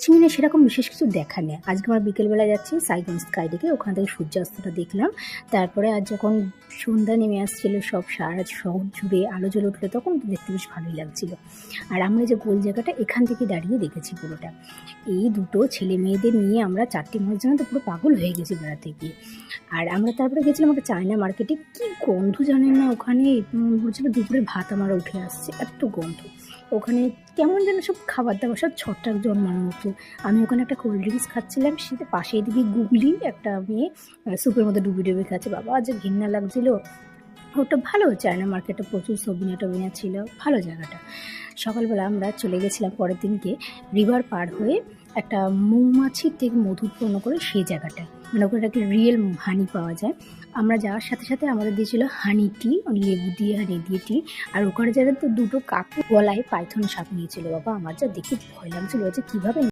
চিনে সেরকম বিশেষ কিছু দেখা নেই। আজকে আমরা বিকেলবেলা যাচ্ছি সাইগন স্কাই থেকে, ওখান থেকে সূর্যাস্তটা দেখলাম। তারপরে আর যখন সন্ধ্যা নেমে আসছিল, সব সারা শহর জুড়ে আলো জ্বলে উঠলো, তখন দেখতে বেশ ভালোই লাগছিল। আর আমরা যে গোল জায়গাটা, এখান থেকে দাঁড়িয়ে দেখেছি পুরোটা। এই দুটো ছেলে মেয়েদের নিয়ে আমরা 4টে মাস জানো তো পুরো পাগল হয়ে গেছি বেড়াতে গিয়ে। আর আমরা তারপরে গেছিলাম একটা চায়না মার্কেটে, কি গন্ধ জানেন না ওখানে, বলছিল দুপুরে ভাত আমার উঠে আসছে, এত গন্ধ। ওখানে কেমন যেন সব খাবার দাবার সব ছট্টাক জন্মানোর মতো। আমি ওখানে একটা কোল্ড ড্রিঙ্কস খাচ্ছিলাম, সেটা পাশে এদিকে গুগলি একটা মেয়ে স্যুপের মধ্যে ডুবি ডুবি খাচ্ছে, বাবা যে ঘৃণা লাগছিল। ওটা ভালো, চায়না মার্কেটে প্রচুর সবিনা টবিনা ছিল, ভালো জায়গাটা। সকালবেলা আমরা চলে গেছিলাম পরের দিনকে রিভার পার হয়ে একটা মৌমাছির থেকে মধু উৎপন্ন করে সেই জায়গাটায়, মানে ওখানে একটা রিয়েল হানি পাওয়া যায়। আমরা যাওয়ার সাথে সাথে আমাদের দিয়েছিল হানি টি, লেবু দিয়ে হানি দিয়ে টি। আর ওখানে যাদের তো দুটো কাকু গলায় পাইথন সাপ নিয়েছিল, বাবা আমার যা দেখে ভয় লাগছিল যে কীভাবে